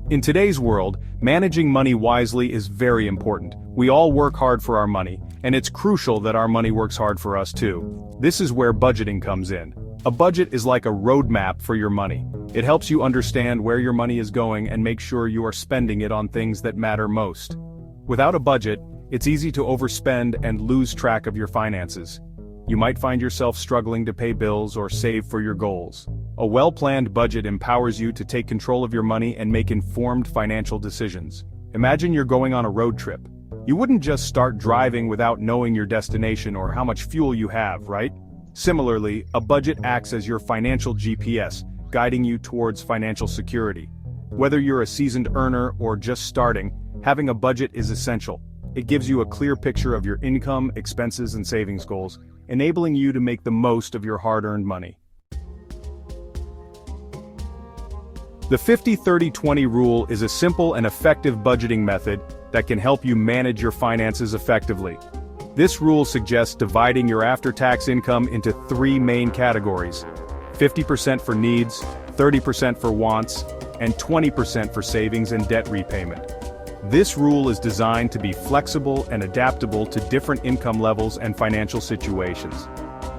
In today's world, managing money wisely is very important. We all work hard for our money, and it's crucial that our money works hard for us too. This is where budgeting comes in. A budget is like a roadmap for your money. It helps you understand where your money is going and make sure you are spending it on things that matter most. Without a budget, it's easy to overspend and lose track of your finances. You might find yourself struggling to pay bills or save for your goals. A well-planned budget empowers you to take control of your money and make informed financial decisions. Imagine you're going on a road trip. You wouldn't just start driving without knowing your destination or how much fuel you have, right? Similarly, a budget acts as your financial GPS, guiding you towards financial security. Whether you're a seasoned earner or just starting, having a budget is essential. It gives you a clear picture of your income, expenses, and savings goals, enabling you to make the most of your hard-earned money. The 50-30-20 rule is a simple and effective budgeting method that can help you manage your finances effectively. This rule suggests dividing your after-tax income into three main categories: 50% for needs, 30% for wants, and 20% for savings and debt repayment. This rule is designed to be flexible and adaptable to different income levels and financial situations.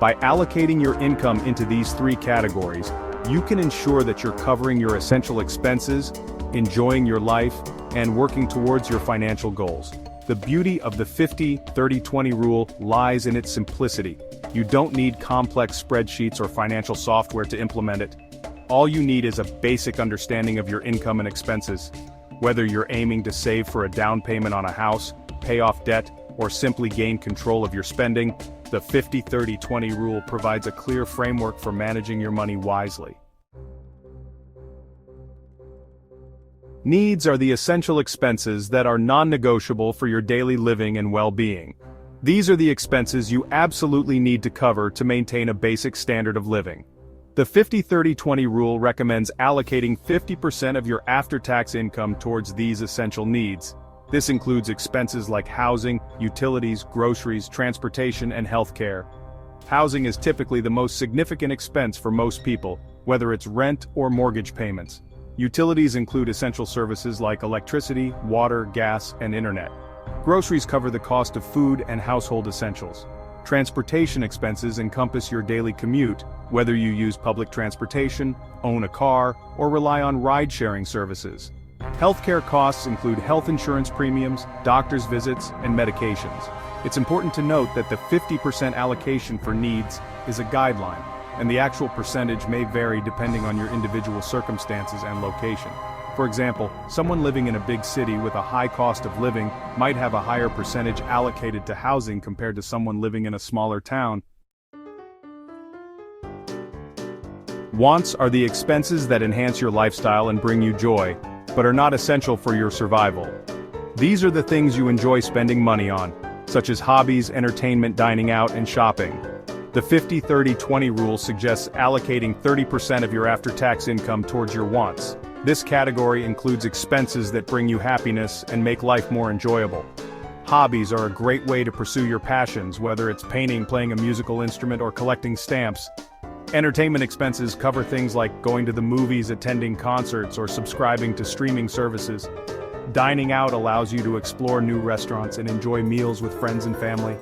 By allocating your income into these three categories, you can ensure that you're covering your essential expenses, enjoying your life, and working towards your financial goals. The beauty of the 50-30-20 rule lies in its simplicity. You don't need complex spreadsheets or financial software to implement it. All you need is a basic understanding of your income and expenses. Whether you're aiming to save for a down payment on a house, pay off debt, or simply gain control of your spending, the 50-30-20 rule provides a clear framework for managing your money wisely. Needs are the essential expenses that are non-negotiable for your daily living and well-being. These are the expenses you absolutely need to cover to maintain a basic standard of living. The 50-30-20 rule recommends allocating 50% of your after-tax income towards these essential needs. This includes expenses like housing, utilities, groceries, transportation, and healthcare. Housing is typically the most significant expense for most people, whether it's rent or mortgage payments. Utilities include essential services like electricity, water, gas, and internet. Groceries cover the cost of food and household essentials. Transportation expenses encompass your daily commute, whether you use public transportation, own a car, or rely on ride-sharing services. Healthcare costs include health insurance premiums, doctor's visits, and medications. It's important to note that the 50% allocation for needs is a guideline, and the actual percentage may vary depending on your individual circumstances and location. For example, someone living in a big city with a high cost of living might have a higher percentage allocated to housing compared to someone living in a smaller town. Wants are the expenses that enhance your lifestyle and bring you joy, but are not essential for your survival. These are the things you enjoy spending money on, such as hobbies, entertainment, dining out, and shopping. The 50-30-20 rule suggests allocating 30% of your after-tax income towards your wants. This category includes expenses that bring you happiness and make life more enjoyable. Hobbies are a great way to pursue your passions, whether it's painting, playing a musical instrument, or collecting stamps. Entertainment expenses cover things like going to the movies, attending concerts, or subscribing to streaming services. Dining out allows you to explore new restaurants and enjoy meals with friends and family.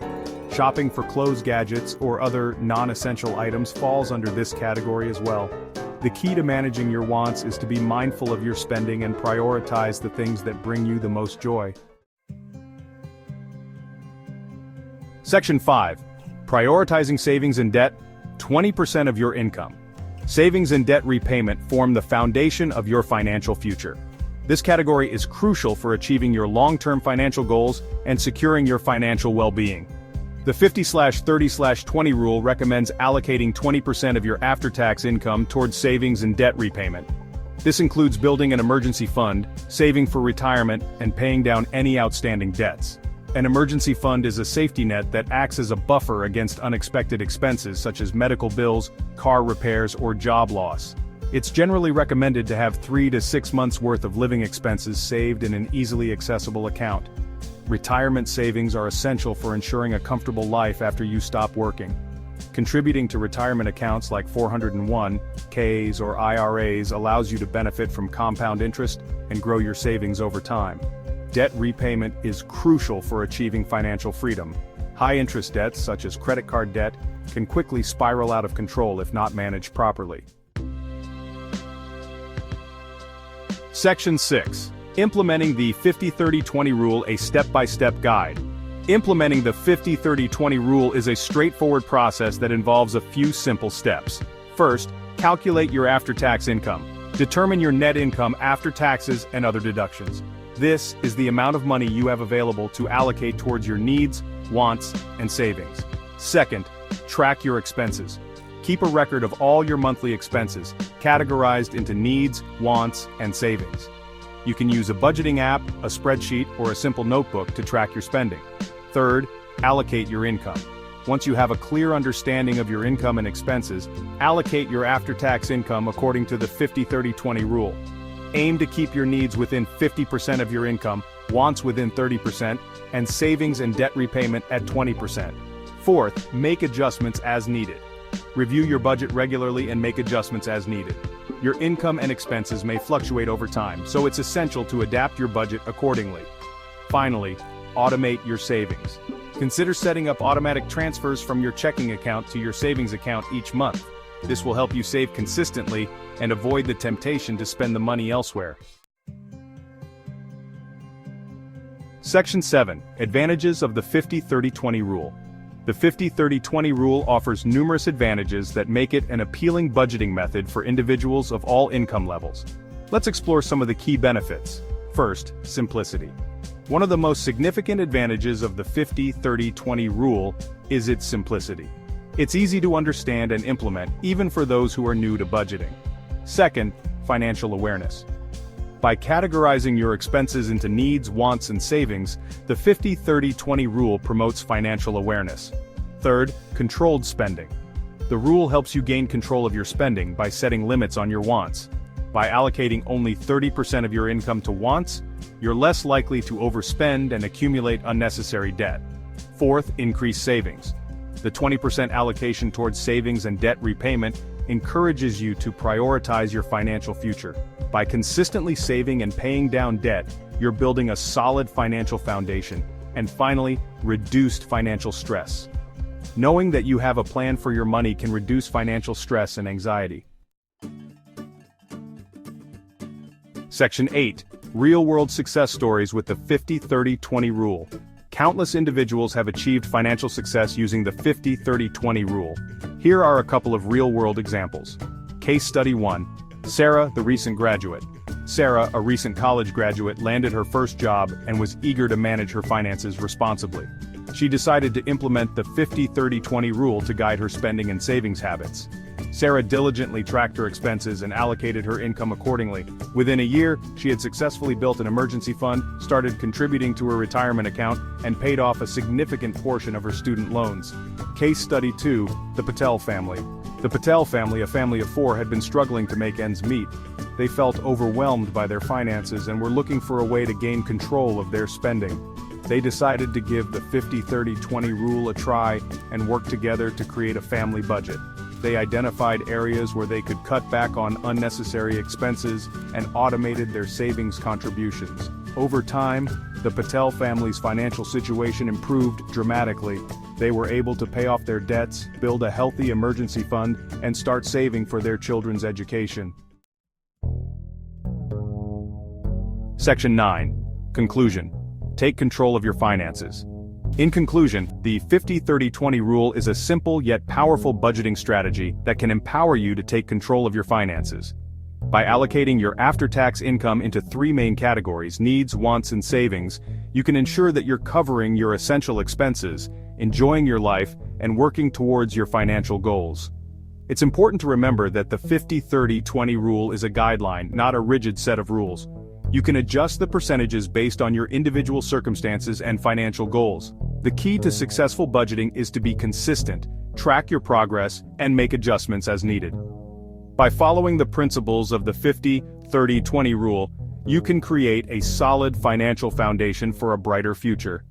Shopping for clothes, gadgets, or other non-essential items falls under this category as well. The key to managing your wants is to be mindful of your spending and prioritize the things that bring you the most joy. Section 5. Prioritizing savings and debt, 20% of your income. Savings and debt repayment form the foundation of your financial future. This category is crucial for achieving your long-term financial goals and securing your financial well-being. The 50-30-20 rule recommends allocating 20% of your after-tax income towards savings and debt repayment. This includes building an emergency fund, saving for retirement, and paying down any outstanding debts. An emergency fund is a safety net that acts as a buffer against unexpected expenses such as medical bills, car repairs, or job loss. It's generally recommended to have 3 to 6 months' worth of living expenses saved in an easily accessible account. Retirement savings are essential for ensuring a comfortable life after you stop working. Contributing to retirement accounts like 401(k)s or IRAs allows you to benefit from compound interest and grow your savings over time. Debt repayment is crucial for achieving financial freedom. High-interest debts, such as credit card debt, can quickly spiral out of control if not managed properly. Section 6. Implementing the 50-30-20 rule, a step-by-step guide. Implementing the 50-30-20 rule is a straightforward process that involves a few simple steps. First, calculate your after-tax income. Determine your net income after taxes and other deductions. This is the amount of money you have available to allocate towards your needs, wants, and savings. Second, track your expenses. Keep a record of all your monthly expenses, categorized into needs, wants, and savings. You can use a budgeting app, a spreadsheet, or a simple notebook to track your spending. Third, allocate your income. Once you have a clear understanding of your income and expenses, allocate your after-tax income according to the 50-30-20 rule. Aim to keep your needs within 50% of your income, wants within 30%, and savings and debt repayment at 20%. Fourth, make adjustments as needed. Review your budget regularly and make adjustments as needed. Your income and expenses may fluctuate over time, so it's essential to adapt your budget accordingly. Finally, automate your savings. Consider setting up automatic transfers from your checking account to your savings account each month. This will help you save consistently and avoid the temptation to spend the money elsewhere. Section 7. Advantages of the 50-30-20 rule. The 50-30-20 rule offers numerous advantages that make it an appealing budgeting method for individuals of all income levels. Let's explore some of the key benefits. First, simplicity. One of the most significant advantages of the 50-30-20 rule is its simplicity. It's easy to understand and implement, even for those who are new to budgeting. Second, financial awareness. By categorizing your expenses into needs, wants, and savings, the 50-30-20 rule promotes financial awareness. Third, controlled spending. The rule helps you gain control of your spending by setting limits on your wants. By allocating only 30% of your income to wants, you're less likely to overspend and accumulate unnecessary debt. Fourth, increased savings. The 20% allocation towards savings and debt repayment encourages you to prioritize your financial future. By consistently saving and paying down debt, you're building a solid financial foundation. And finally, reduced financial stress. Knowing that you have a plan for your money can reduce financial stress and anxiety. Section 8. Real-world success stories with the 50-30-20 rule. Countless individuals have achieved financial success using the 50-30-20 rule. Here are a couple of real-world examples. Case Study 1. Sarah, the recent graduate. Sarah, a recent college graduate, landed her first job and was eager to manage her finances responsibly. She decided to implement the 50-30-20 rule to guide her spending and savings habits. Sarah diligently tracked her expenses and allocated her income accordingly. Within a year, she had successfully built an emergency fund, started contributing to her retirement account, and paid off a significant portion of her student loans. Case Study 2. The Patel family. The Patel family, a family of 4, had been struggling to make ends meet. They felt overwhelmed by their finances and were looking for a way to gain control of their spending. They decided to give the 50-30-20 rule a try and work together to create a family budget. They identified areas where they could cut back on unnecessary expenses and automated their savings contributions. Over time, the Patel family's financial situation improved dramatically. They were able to pay off their debts, build a healthy emergency fund, and start saving for their children's education. Section 9. Conclusion. Take control of your finances. In conclusion, the 50-30-20 rule is a simple yet powerful budgeting strategy that can empower you to take control of your finances. By allocating your after-tax income into 3 main categories, needs, wants, and savings, you can ensure that you're covering your essential expenses, enjoying your life, and working towards your financial goals. It's important to remember that the 50-30-20 rule is a guideline, not a rigid set of rules. You can adjust the percentages based on your individual circumstances and financial goals. The key to successful budgeting is to be consistent, track your progress, and make adjustments as needed. By following the principles of the 50-30-20 rule, you can create a solid financial foundation for a brighter future.